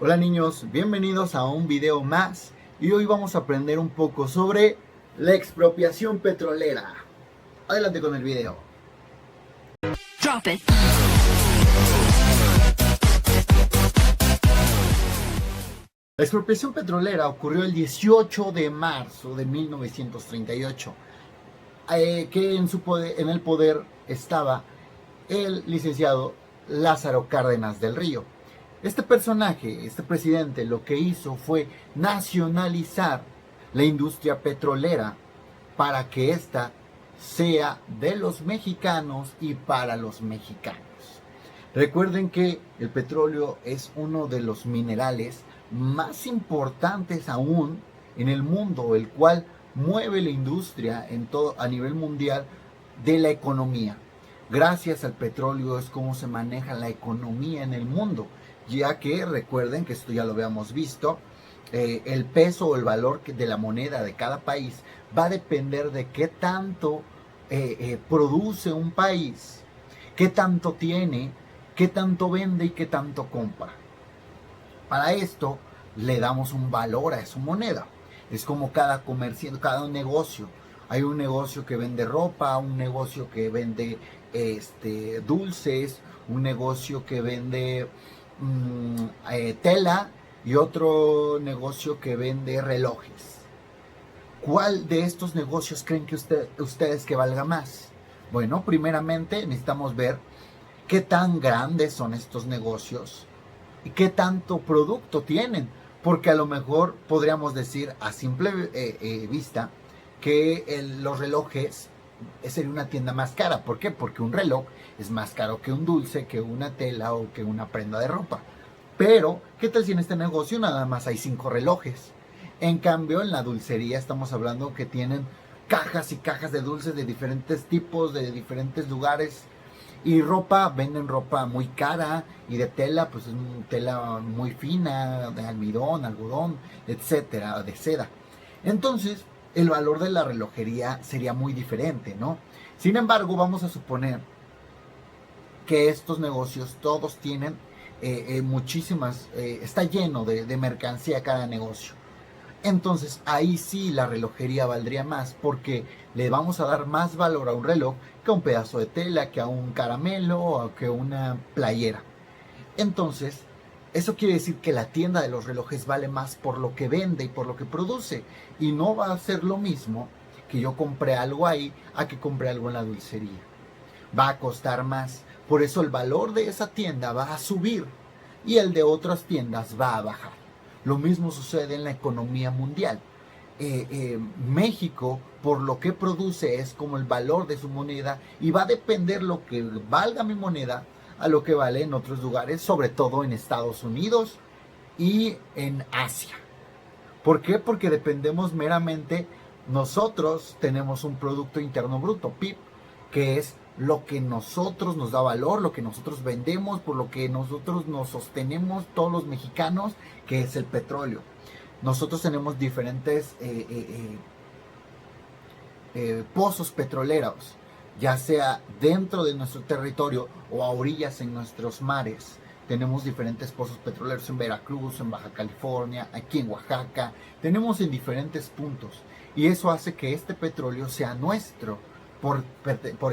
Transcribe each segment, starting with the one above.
Hola niños, bienvenidos a un video más y hoy vamos a aprender un poco sobre la expropiación petrolera. Adelante con el video. Drop it. La expropiación petrolera ocurrió el 18 de marzo de 1938, que en el poder estaba el licenciado Lázaro Cárdenas del Río. Este personaje, este presidente, lo que hizo fue nacionalizar la industria petrolera para que ésta sea de los mexicanos y para los mexicanos. Recuerden que el petróleo es uno de los minerales más importantes aún en el mundo, el cual mueve la industria a nivel mundial de la economía. Gracias al petróleo es como se maneja la economía en el mundo, ya que recuerden que esto ya lo habíamos visto, el peso o el valor de la moneda de cada país va a depender de qué tanto produce un país, qué tanto tiene, qué tanto vende y qué tanto compra. Para esto le damos un valor a su moneda. Es como cada comercio, cada negocio. Hay un negocio que vende ropa, un negocio que vende dulces, un negocio que vende tela y otro negocio que vende relojes. ¿Cuál de estos negocios creen que ustedes que valga más? Bueno, primeramente necesitamos ver qué tan grandes son estos negocios y qué tanto producto tienen, porque a lo mejor podríamos decir a simple vista que los relojes sería una tienda más cara. ¿Por qué? Porque un reloj es más caro que un dulce, que una tela o que una prenda de ropa. Pero, ¿qué tal si en este negocio nada más hay 5 relojes? En cambio, en la dulcería estamos hablando que tienen cajas y cajas de dulces de diferentes tipos, de diferentes lugares. Y ropa, venden ropa muy cara y de tela, pues es tela muy fina, de algodón, etcétera, de seda. Entonces, el valor de la relojería sería muy diferente, ¿no? Sin embargo, vamos a suponer que estos negocios todos tienen muchísimas, está lleno de mercancía cada negocio. Entonces ahí sí la relojería valdría más porque le vamos a dar más valor a un reloj que a un pedazo de tela, que a un caramelo o que a una playera. Entonces, eso quiere decir que la tienda de los relojes vale más por lo que vende y por lo que produce. Y no va a ser lo mismo que yo compré algo ahí a que compré algo en la dulcería. Va a costar más. Por eso el valor de esa tienda va a subir y el de otras tiendas va a bajar. Lo mismo sucede en la economía mundial. México, por lo que produce, es como el valor de su moneda y va a depender lo que valga mi moneda a lo que vale en otros lugares, sobre todo en Estados Unidos y en Asia. ¿Por qué? Porque dependemos meramente, nosotros tenemos un Producto Interno Bruto, PIB, que es lo que nosotros nos da valor, lo que nosotros vendemos, por lo que nosotros nos sostenemos todos los mexicanos, que es el petróleo. Nosotros tenemos diferentes pozos petroleros, ya sea dentro de nuestro territorio o a orillas en nuestros mares. Tenemos diferentes pozos petroleros en Veracruz, en Baja California, aquí en Oaxaca. Tenemos en diferentes puntos. Y eso hace que este petróleo sea nuestro por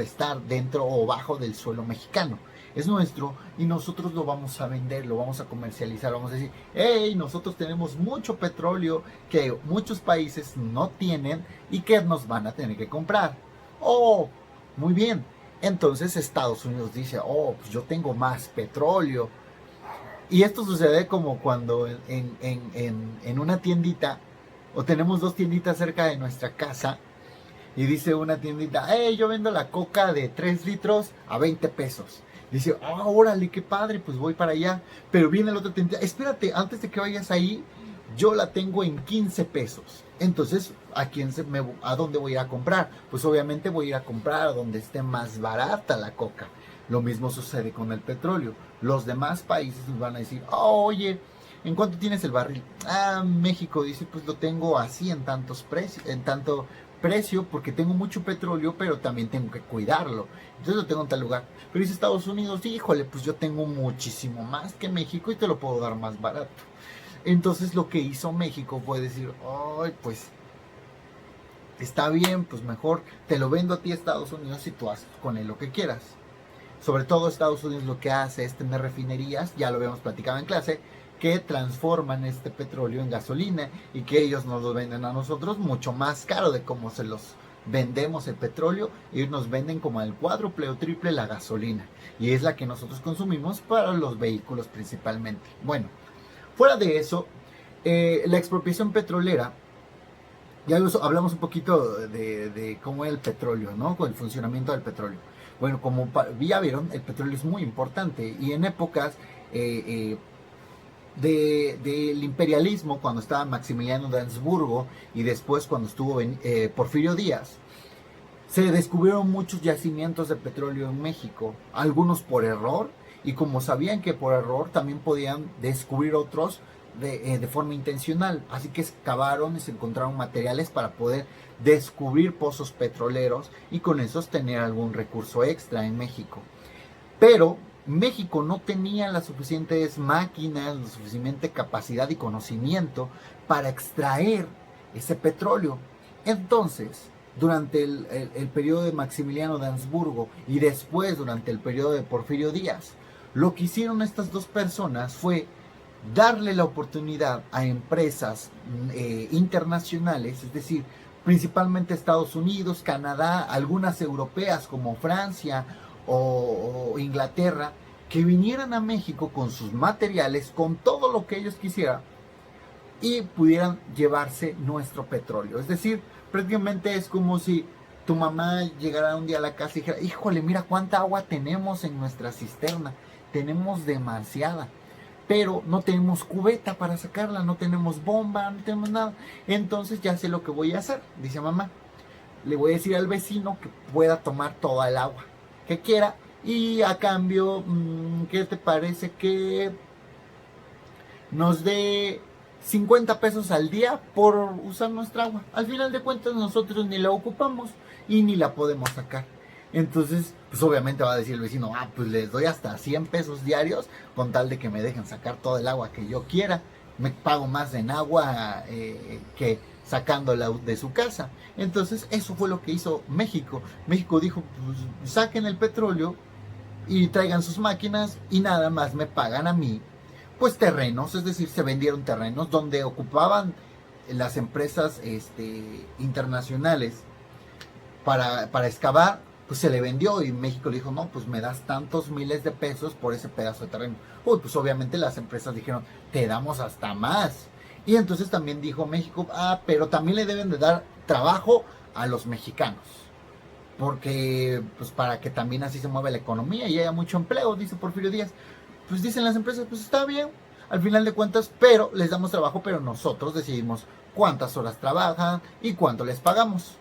estar dentro o bajo del suelo mexicano. Es nuestro y nosotros lo vamos a vender, lo vamos a comercializar, vamos a decir, hey, nosotros tenemos mucho petróleo que muchos países no tienen y que nos van a tener que comprar. Oh, muy bien. Entonces Estados Unidos dice, oh, pues yo tengo más petróleo. Y esto sucede como cuando en una tiendita, o tenemos dos tienditas cerca de nuestra casa, y dice una tiendita, hey, yo vendo la coca de 3 litros a 20 pesos. Dice, órale, qué padre, pues voy para allá. Pero viene la otra tiendita, espérate, antes de que vayas ahí, yo la tengo en 15 pesos. Entonces, ¿a dónde voy a ir a comprar? Pues obviamente voy a ir a comprar a donde esté más barata la coca. Lo mismo sucede con el petróleo. Los demás países nos van a decir, oye, ¿en cuánto tienes el barril? México dice, pues lo tengo así en tantos precios, en tanto precio porque tengo mucho petróleo, pero también tengo que cuidarlo. Entonces lo tengo en tal lugar. Pero dice Estados Unidos, híjole, pues yo tengo muchísimo más que México y te lo puedo dar más barato. Entonces lo que hizo México fue decir, ay, pues está bien, pues mejor te lo vendo a ti, Estados Unidos, y tú haces con él lo que quieras. Sobre todo Estados Unidos lo que hace es tener refinerías, ya lo habíamos platicado en clase, que transforman este petróleo en gasolina y que ellos nos lo venden a nosotros mucho más caro de como se los vendemos el petróleo, y ellos nos venden como al cuádruple o triple la gasolina, y es la que nosotros consumimos para los vehículos principalmente. Bueno, fuera de eso, la expropiación petrolera, ya hablamos un poquito de cómo es el petróleo, ¿no? Con el funcionamiento del petróleo. Bueno, como ya vieron, el petróleo es muy importante, y en épocas del imperialismo, cuando estaba Maximiliano de Habsburgo y después cuando estuvo Porfirio Díaz, se descubrieron muchos yacimientos de petróleo en México, algunos por error, y como sabían que por error también podían descubrir otros de forma intencional, así que excavaron y se encontraron materiales para poder descubrir pozos petroleros y con esos tener algún recurso extra en México. Pero México no tenía las suficientes máquinas, la suficiente capacidad y conocimiento para extraer ese petróleo. Entonces, durante el periodo de Maximiliano de Habsburgo y después durante el periodo de Porfirio Díaz, lo que hicieron estas dos personas fue darle la oportunidad a empresas internacionales, es decir, principalmente Estados Unidos, Canadá, algunas europeas como Francia o Inglaterra, que vinieran a México con sus materiales, con todo lo que ellos quisieran, y pudieran llevarse nuestro petróleo. Es decir, prácticamente es como si tu mamá llegara un día a la casa y dijera, híjole, mira cuánta agua tenemos en nuestra cisterna, tenemos demasiada, pero no tenemos cubeta para sacarla, no tenemos bomba, no tenemos nada. Entonces ya sé lo que voy a hacer, dice mamá. Le voy a decir al vecino que pueda tomar toda el agua que quiera, y a cambio, ¿qué te parece que nos dé 50 pesos al día por usar nuestra agua? Al final de cuentas nosotros ni la ocupamos y ni la podemos sacar. Entonces, pues obviamente va a decir el vecino, pues les doy hasta 100 pesos diarios con tal de que me dejen sacar todo el agua que yo quiera. Me pago más en agua que sacándola de su casa. Entonces, eso fue lo que hizo México. México dijo, pues saquen el petróleo y traigan sus máquinas y nada más me pagan a mí, pues terrenos, es decir, se vendieron terrenos donde ocupaban las empresas internacionales para excavar, pues se le vendió, y México le dijo, no, pues me das tantos miles de pesos por ese pedazo de terreno. Pues obviamente las empresas dijeron, te damos hasta más. Y entonces también dijo México, pero también le deben de dar trabajo a los mexicanos, porque pues para que también así se mueva la economía y haya mucho empleo, dice Porfirio Díaz. Pues dicen las empresas, pues está bien, al final de cuentas, pero les damos trabajo, pero nosotros decidimos cuántas horas trabajan y cuánto les pagamos.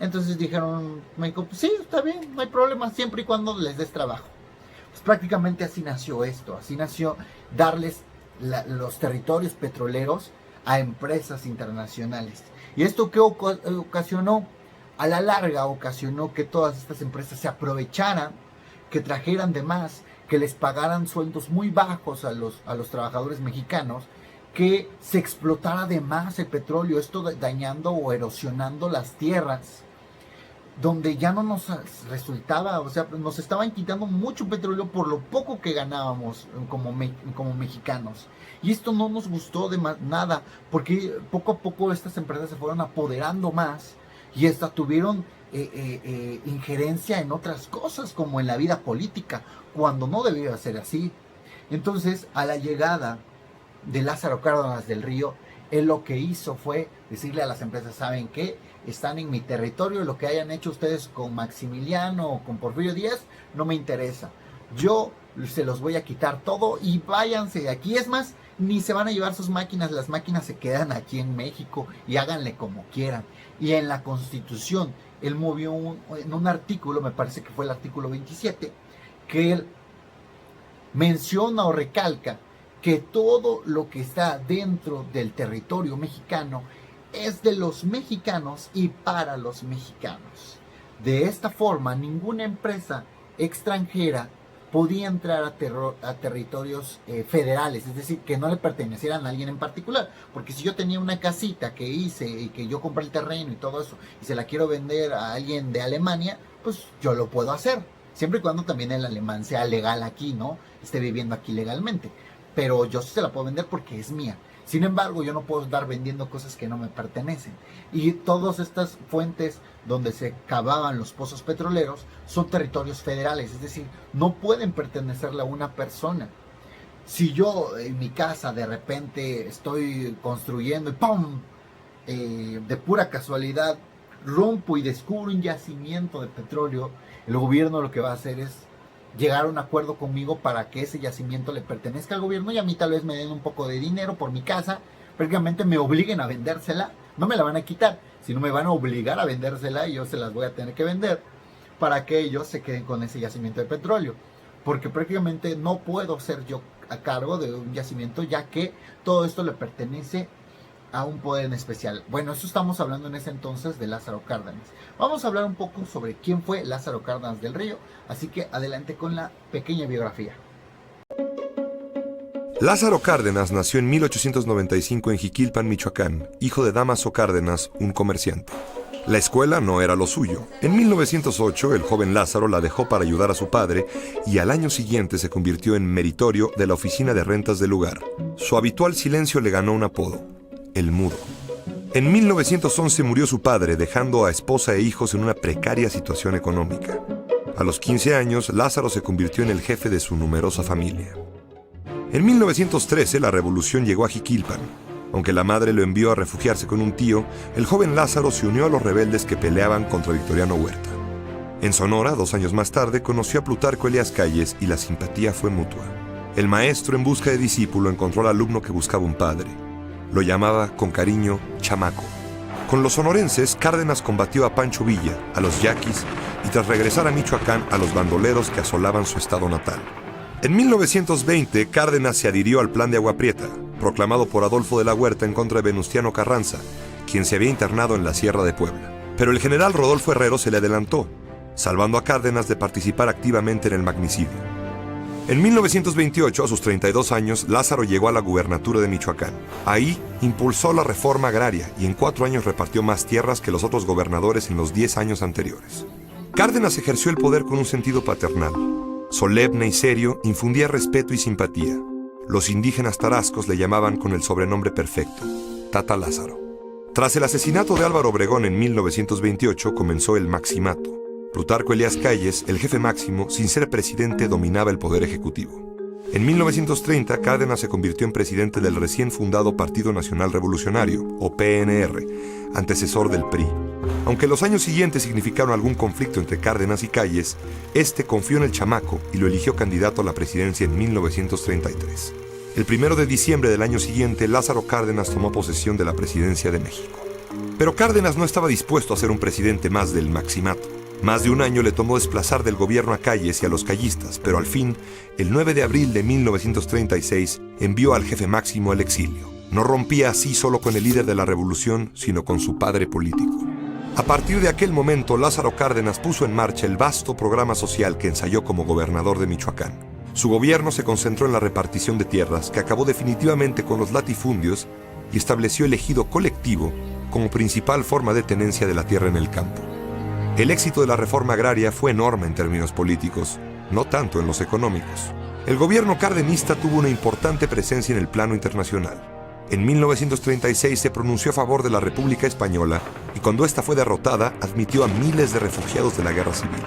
Entonces dijeron México, pues sí, está bien, no hay problema, siempre y cuando les des trabajo. Pues prácticamente así nació esto, así nació darles los territorios petroleros a empresas internacionales. ¿Y esto qué ocasionó? A la larga ocasionó que todas estas empresas se aprovecharan, que trajeran de más, que les pagaran sueldos muy bajos a los trabajadores mexicanos, que se explotara de más el petróleo, esto dañando o erosionando las tierras, donde ya no nos resultaba, o sea, nos estaban quitando mucho petróleo por lo poco que ganábamos como mexicanos. Y esto no nos gustó de nada, porque poco a poco estas empresas se fueron apoderando más y hasta tuvieron injerencia en otras cosas, como en la vida política, cuando no debía ser así. Entonces, a la llegada de Lázaro Cárdenas del Río, él lo que hizo fue decirle a las empresas, ¿saben qué? Están en mi territorio, lo que hayan hecho ustedes con Maximiliano o con Porfirio Díaz, no me interesa. Yo se los voy a quitar todo y váyanse de aquí. Es más, ni se van a llevar sus máquinas, las máquinas se quedan aquí en México y háganle como quieran. Y en la Constitución, él movió en un artículo, me parece que fue el artículo 27, que él menciona o recalca que todo lo que está dentro del territorio mexicano es de los mexicanos y para los mexicanos. De esta forma, ninguna empresa extranjera podía entrar a territorios federales, es decir, que no le pertenecieran a alguien en particular. Porque si yo tenía una casita que hice y que yo compré el terreno y todo eso, y se la quiero vender a alguien de Alemania, pues yo lo puedo hacer, siempre y cuando también el alemán sea legal aquí, ¿no? Esté viviendo aquí legalmente. Pero yo sí se la puedo vender porque es mía. Sin embargo, yo no puedo estar vendiendo cosas que no me pertenecen. Y todas estas fuentes donde se cavaban los pozos petroleros son territorios federales, es decir, no pueden pertenecerle a una persona. Si yo en mi casa de repente estoy construyendo y ¡pum! De pura casualidad rompo y descubro un yacimiento de petróleo, el gobierno lo que va a hacer es llegar a un acuerdo conmigo para que ese yacimiento le pertenezca al gobierno y a mí tal vez me den un poco de dinero por mi casa, prácticamente me obliguen a vendérsela, no me la van a quitar, sino me van a obligar a vendérsela y yo se las voy a tener que vender para que ellos se queden con ese yacimiento de petróleo, porque prácticamente no puedo ser yo a cargo de un yacimiento ya que todo esto le pertenece a un poder en especial. Bueno, eso estamos hablando en ese entonces de Lázaro Cárdenas. Vamos a hablar un poco sobre quién fue Lázaro Cárdenas del Río, así que adelante con la pequeña biografía. Lázaro Cárdenas nació en 1895 en Jiquilpan, Michoacán, hijo de Dámaso Cárdenas, un comerciante. La escuela no era lo suyo. En 1908, el joven Lázaro la dejó para ayudar a su padre y al año siguiente se convirtió en meritorio de la oficina de rentas del lugar. Su habitual silencio le ganó un apodo: el Mudo. En 1911 murió su padre, dejando a esposa e hijos en una precaria situación económica. A los 15 años, Lázaro se convirtió en el jefe de su numerosa familia. En 1913, la revolución llegó a Jiquilpan. Aunque la madre lo envió a refugiarse con un tío, el joven Lázaro se unió a los rebeldes que peleaban contra Victoriano Huerta. En Sonora, 2 años más tarde, conoció a Plutarco Elías Calles y la simpatía fue mutua. El maestro, en busca de discípulo, encontró al alumno que buscaba un padre. Lo llamaba, con cariño, chamaco. Con los sonorenses, Cárdenas combatió a Pancho Villa, a los yaquis, y tras regresar a Michoacán, a los bandoleros que asolaban su estado natal. En 1920, Cárdenas se adhirió al Plan de Agua Prieta, proclamado por Adolfo de la Huerta en contra de Venustiano Carranza, quien se había internado en la Sierra de Puebla. Pero el general Rodolfo Herrero se le adelantó, salvando a Cárdenas de participar activamente en el magnicidio. En 1928, a sus 32 años, Lázaro llegó a la gubernatura de Michoacán. Ahí impulsó la reforma agraria y en 4 años repartió más tierras que los otros gobernadores en los 10 años anteriores. Cárdenas ejerció el poder con un sentido paternal. Solemne y serio, infundía respeto y simpatía. Los indígenas tarascos le llamaban con el sobrenombre perfecto: Tata Lázaro. Tras el asesinato de Álvaro Obregón en 1928, comenzó el Maximato. Plutarco Elías Calles, el jefe máximo, sin ser presidente, dominaba el poder ejecutivo. En 1930, Cárdenas se convirtió en presidente del recién fundado Partido Nacional Revolucionario, o PNR, antecesor del PRI. Aunque los años siguientes significaron algún conflicto entre Cárdenas y Calles, este confió en el chamaco y lo eligió candidato a la presidencia en 1933. El 1 de diciembre del año siguiente, Lázaro Cárdenas tomó posesión de la presidencia de México. Pero Cárdenas no estaba dispuesto a ser un presidente más del Maximato. Más de un año le tomó desplazar del gobierno a Calles y a los callistas, pero al fin, el 9 de abril de 1936, envió al jefe máximo al exilio. No rompía así solo con el líder de la revolución, sino con su padre político. A partir de aquel momento, Lázaro Cárdenas puso en marcha el vasto programa social que ensayó como gobernador de Michoacán. Su gobierno se concentró en la repartición de tierras, que acabó definitivamente con los latifundios, y estableció el ejido colectivo como principal forma de tenencia de la tierra en el campo. El éxito de la reforma agraria fue enorme en términos políticos, no tanto en los económicos. El gobierno cardenista tuvo una importante presencia en el plano internacional. En 1936 se pronunció a favor de la República Española y cuando ésta fue derrotada, admitió a miles de refugiados de la Guerra Civil.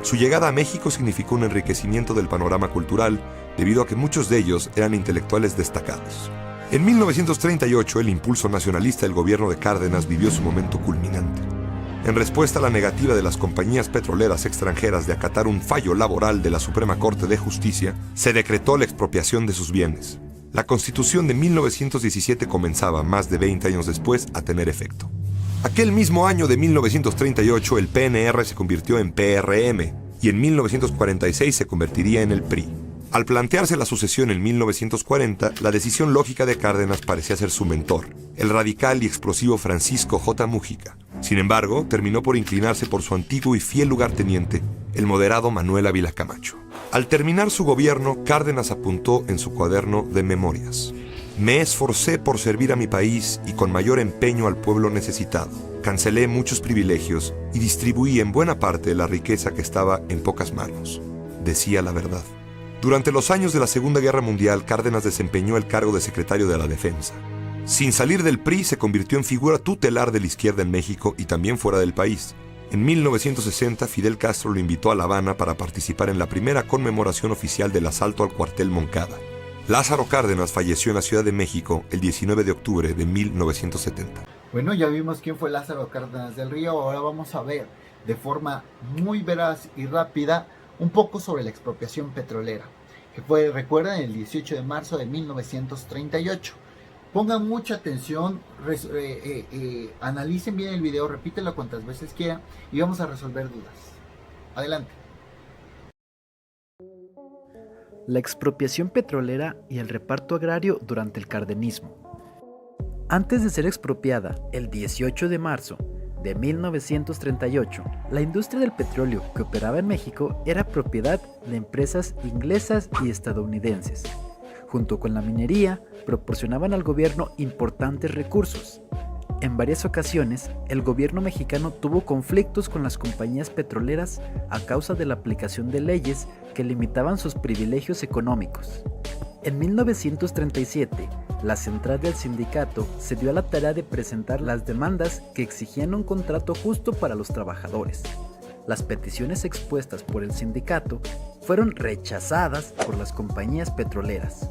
Su llegada a México significó un enriquecimiento del panorama cultural, debido a que muchos de ellos eran intelectuales destacados. En 1938, el impulso nacionalista del gobierno de Cárdenas vivió su momento culminante. En respuesta a la negativa de las compañías petroleras extranjeras de acatar un fallo laboral de la Suprema Corte de Justicia, se decretó la expropiación de sus bienes. La Constitución de 1917 comenzaba, más de 20 años después, a tener efecto. Aquel mismo año de 1938, el PNR se convirtió en PRM y en 1946 se convertiría en el PRI. Al plantearse la sucesión en 1940, la decisión lógica de Cárdenas parecía ser su mentor, el radical y explosivo Francisco J. Múgica. Sin embargo, terminó por inclinarse por su antiguo y fiel lugarteniente, el moderado Manuel Ávila Camacho. Al terminar su gobierno, Cárdenas apuntó en su cuaderno de memorias: me esforcé por servir a mi país y con mayor empeño al pueblo necesitado. Cancelé muchos privilegios y distribuí en buena parte la riqueza que estaba en pocas manos. Decía la verdad. Durante los años de la Segunda Guerra Mundial, Cárdenas desempeñó el cargo de secretario de la Defensa. Sin salir del PRI, se convirtió en figura tutelar de la izquierda en México y también fuera del país. En 1960, Fidel Castro lo invitó a La Habana para participar en la primera conmemoración oficial del asalto al cuartel Moncada. Lázaro Cárdenas falleció en la Ciudad de México el 19 de octubre de 1970. Bueno, ya vimos quién fue Lázaro Cárdenas del Río. Ahora vamos a ver de forma muy veraz y rápida un poco sobre la expropiación petrolera, que fue, recuerden, el 18 de marzo de 1938. Pongan mucha atención, analicen bien el video, repítenlo cuantas veces quieran y vamos a resolver dudas. Adelante. La expropiación petrolera y el reparto agrario durante el cardenismo. Antes de ser expropiada, el 18 de marzo de 1938, la industria del petróleo que operaba en México era propiedad de empresas inglesas y estadounidenses. Junto con la minería, proporcionaban al gobierno importantes recursos. En varias ocasiones, el gobierno mexicano tuvo conflictos con las compañías petroleras a causa de la aplicación de leyes que limitaban sus privilegios económicos. En 1937, la central del sindicato se dio a la tarea de presentar las demandas que exigían un contrato justo para los trabajadores. Las peticiones expuestas por el sindicato fueron rechazadas por las compañías petroleras.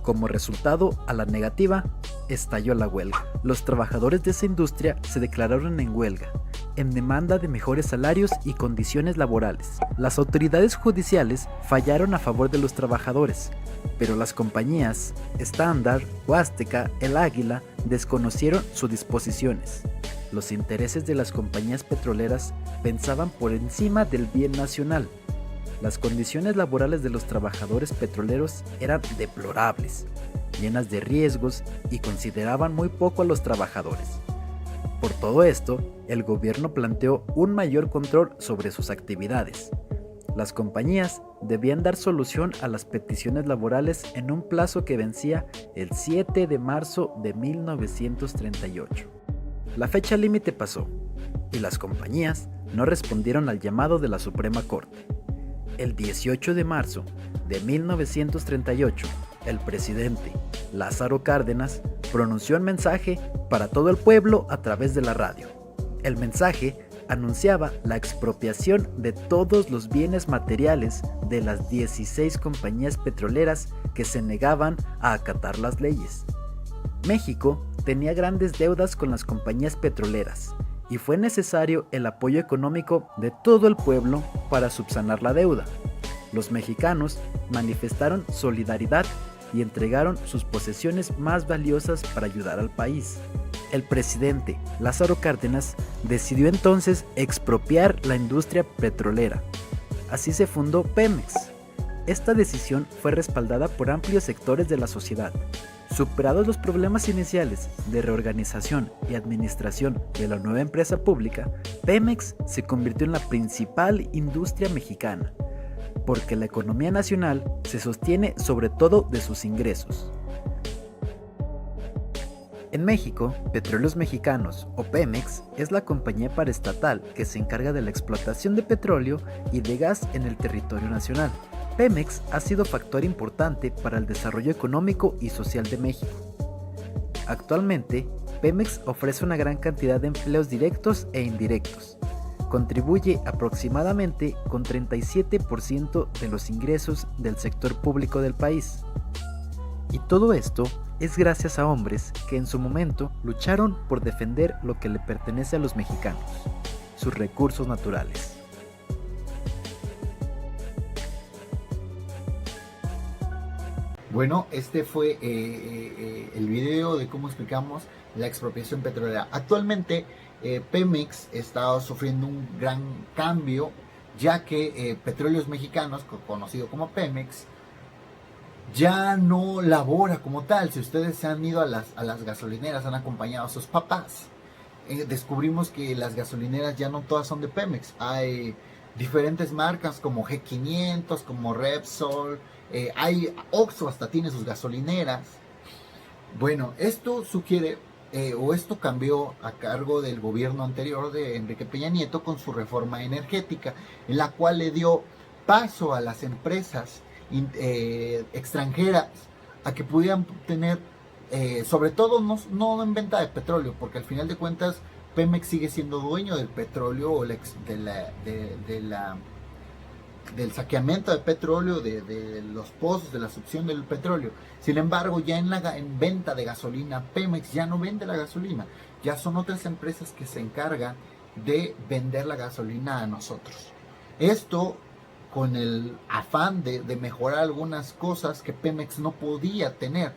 Como resultado a la negativa, estalló la huelga. Los trabajadores de esa industria se declararon en huelga, en demanda de mejores salarios y condiciones laborales. Las autoridades judiciales fallaron a favor de los trabajadores, pero las compañías Standard, Huasteca, El Águila desconocieron sus disposiciones. Los intereses de las compañías petroleras pensaban por encima del bien nacional. Las condiciones laborales de los trabajadores petroleros eran deplorables, llenas de riesgos y consideraban muy poco a los trabajadores. Por todo esto, el gobierno planteó un mayor control sobre sus actividades. Las compañías debían dar solución a las peticiones laborales en un plazo que vencía el 7 de marzo de 1938. La fecha límite pasó y las compañías no respondieron al llamado de la Suprema Corte. El 18 de marzo de 1938, el presidente Lázaro Cárdenas pronunció un mensaje para todo el pueblo a través de la radio. El mensaje anunciaba la expropiación de todos los bienes materiales de las 16 compañías petroleras que se negaban a acatar las leyes. México tenía grandes deudas con las compañías petroleras y fue necesario el apoyo económico de todo el pueblo para subsanar la deuda. Los mexicanos manifestaron solidaridad y entregaron sus posesiones más valiosas para ayudar al país. El presidente Lázaro Cárdenas decidió entonces expropiar la industria petrolera. Así se fundó Pemex. Esta decisión fue respaldada por amplios sectores de la sociedad. Superados los problemas iniciales de reorganización y administración de la nueva empresa pública, Pemex se convirtió en la principal industria mexicana, porque la economía nacional se sostiene sobre todo de sus ingresos. En México, Petróleos Mexicanos, o Pemex, es la compañía paraestatal que se encarga de la explotación de petróleo y de gas en el territorio nacional. Pemex ha sido factor importante para el desarrollo económico y social de México. Actualmente, Pemex ofrece una gran cantidad de empleos directos e indirectos. Contribuye aproximadamente con 37% de los ingresos del sector público del país. Y todo esto es gracias a hombres que en su momento lucharon por defender lo que le pertenece a los mexicanos, sus recursos naturales. Bueno, este fue el video de cómo explicamos la expropiación petrolera. Actualmente Pemex está sufriendo un gran cambio, ya que Petróleos Mexicanos, conocido como Pemex, ya no labora como tal. Si ustedes se han ido a las gasolineras, han acompañado a sus papás, descubrimos que las gasolineras ya no todas son de Pemex. Hay diferentes marcas como G500, como Repsol, hay Oxxo hasta tiene sus gasolineras. Bueno, esto sugiere o esto cambió a cargo del gobierno anterior de Enrique Peña Nieto con su reforma energética, en la cual le dio paso a las empresas extranjeras a que pudieran tener, sobre todo no en venta de petróleo, porque al final de cuentas Pemex sigue siendo dueño del petróleo o del saqueamiento de petróleo, de los pozos, de la succión del petróleo. Sin embargo, ya en venta de gasolina, Pemex ya no vende la gasolina, ya son otras empresas que se encargan de vender la gasolina a nosotros. Esto con el afán de mejorar algunas cosas que Pemex no podía tener.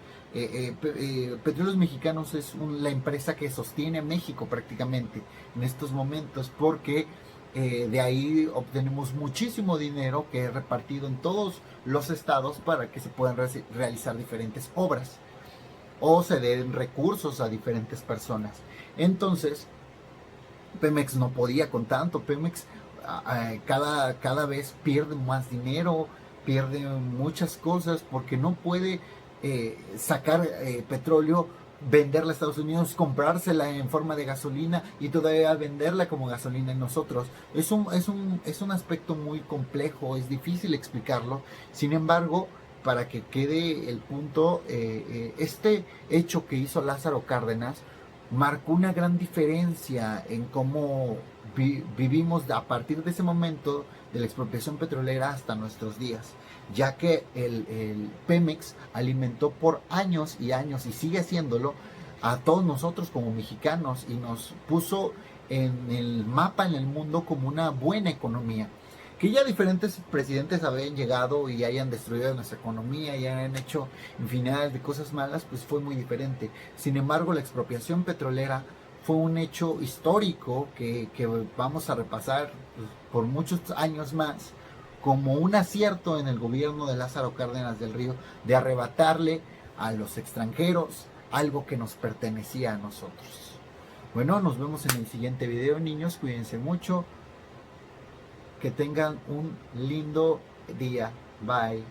Petróleos Mexicanos es la empresa que sostiene a México prácticamente en estos momentos, porque de ahí obtenemos muchísimo dinero que es repartido en todos los estados para que se puedan realizar diferentes obras o se den recursos a diferentes personas. Entonces, Pemex no podía con tanto. Pemex cada vez pierde más dinero, pierde muchas cosas porque no puede sacar petróleo, venderla a Estados Unidos, comprársela en forma de gasolina y todavía venderla como gasolina en nosotros. Es un aspecto muy complejo, es difícil explicarlo. Sin embargo, para que quede el punto, este hecho que hizo Lázaro Cárdenas marcó una gran diferencia en cómo vivimos a partir de ese momento de la expropiación petrolera hasta nuestros días, ya que el Pemex alimentó por años y años, y sigue haciéndolo, a todos nosotros como mexicanos, y nos puso en el mapa en el mundo como una buena economía. Que ya diferentes presidentes habían llegado y hayan destruido nuestra economía y hayan hecho infinidad de cosas malas, pues fue muy diferente. Sin embargo, la expropiación petrolera fue un hecho histórico que vamos a repasar pues, por muchos años más, como un acierto en el gobierno de Lázaro Cárdenas del Río de arrebatarle a los extranjeros algo que nos pertenecía a nosotros. Bueno, nos vemos en el siguiente video, niños, cuídense mucho, que tengan un lindo día, bye.